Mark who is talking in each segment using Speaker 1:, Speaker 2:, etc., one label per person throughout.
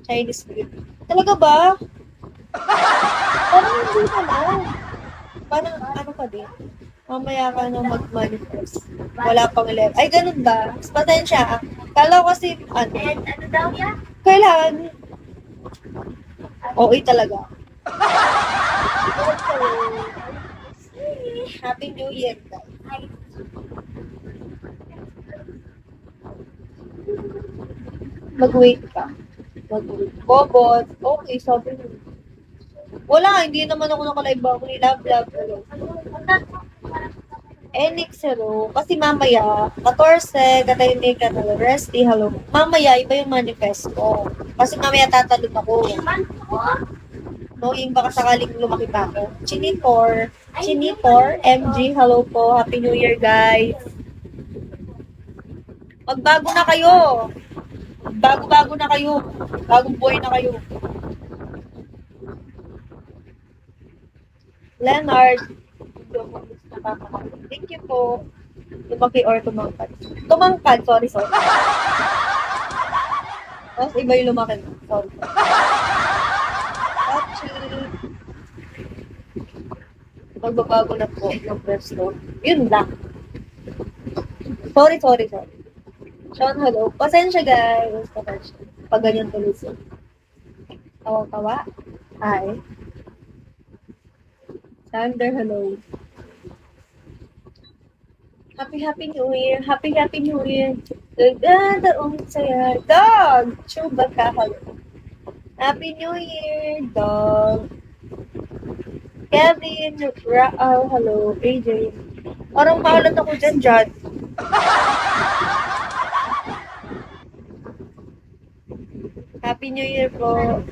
Speaker 1: Chinese food. Talaga ba? Parang hindi naman. Parang ano ka din? Mamaya ka na mag-manifest. Wala pang 11. Ay, ganun ba? Pasensya. Kala ko kasi, ano,
Speaker 2: Ano daw yan?
Speaker 1: kailangan, okay talaga. Happy New Year, guys.
Speaker 2: Ay,
Speaker 1: Mag-wait ka. Mag-wait. Bobot. Okay, sabi mo. Wala, hindi naman ako nakalive ako ni Love Love. Hello. Enix, hello. Kasi mamaya, 14, katahimik ka na, Resty, hello. Mamaya, iba yung manifest ko. Kasi mamaya tatalon ako.
Speaker 2: man po.
Speaker 1: Knowing baka sakaling lumaki pa ako. Chinitor, MG, hello po. Happy New Year, guys. Magbago na kayo. Bago-bago na kayo. Bagong buhay na kayo. Leonard. Thank you po. Lumaki or tumangkad. Tumangkad, sorry. Tapos iba yung lumaki. Sorry. Pachi. Magbabago na po ng pwesto. Yun lang. Sorry. Sean, hello. Pasensya, guys. Pasensya. Pag ganyan tuloy siya. Tawa-tawa. Hi. Sander, hello. Happy New Year. Happy New Year. Dagadaong saya. Dog! Chuba ka, hello. Happy New Year, dog. Kevin, Raal, hello. AJ. Parang maalat ako dyan, Jad. Happy New Year po.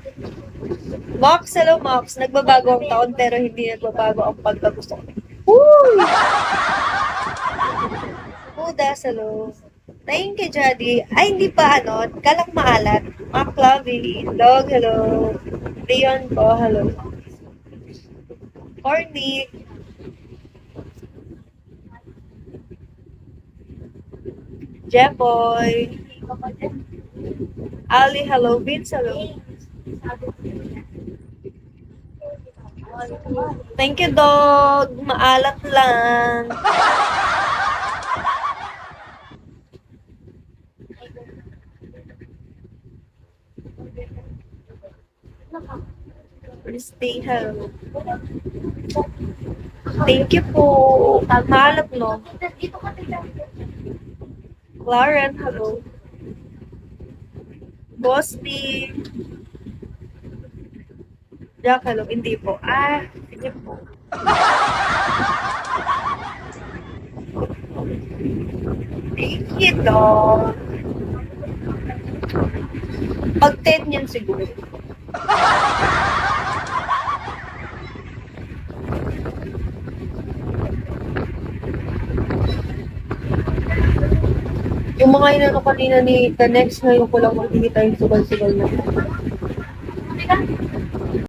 Speaker 1: Mox, hello Mox. Nagbabago ang taon pero hindi nagbabago ang pagkagusto ko. Uy! Budas, hello. Thank you, Jody. Ay, hindi pa ano. Kalang maalat. Maclavi. Dog, hello. Leon po, hello. Corny. Jeffoy. Ali, hello. Vince, hello. Thank you, dog. Maalat lang. Stay hello. Thank you po. Maalat, no?
Speaker 2: Dito ka tignan.
Speaker 1: Lauren, hello. Bosti. Jack, hello. Hindi po. Sige po. Thank you, dog. Pag 10 yan siguro. Yung mga inano kanina ni The Next, ngayon ko lang makikita yung sugal-sugal na.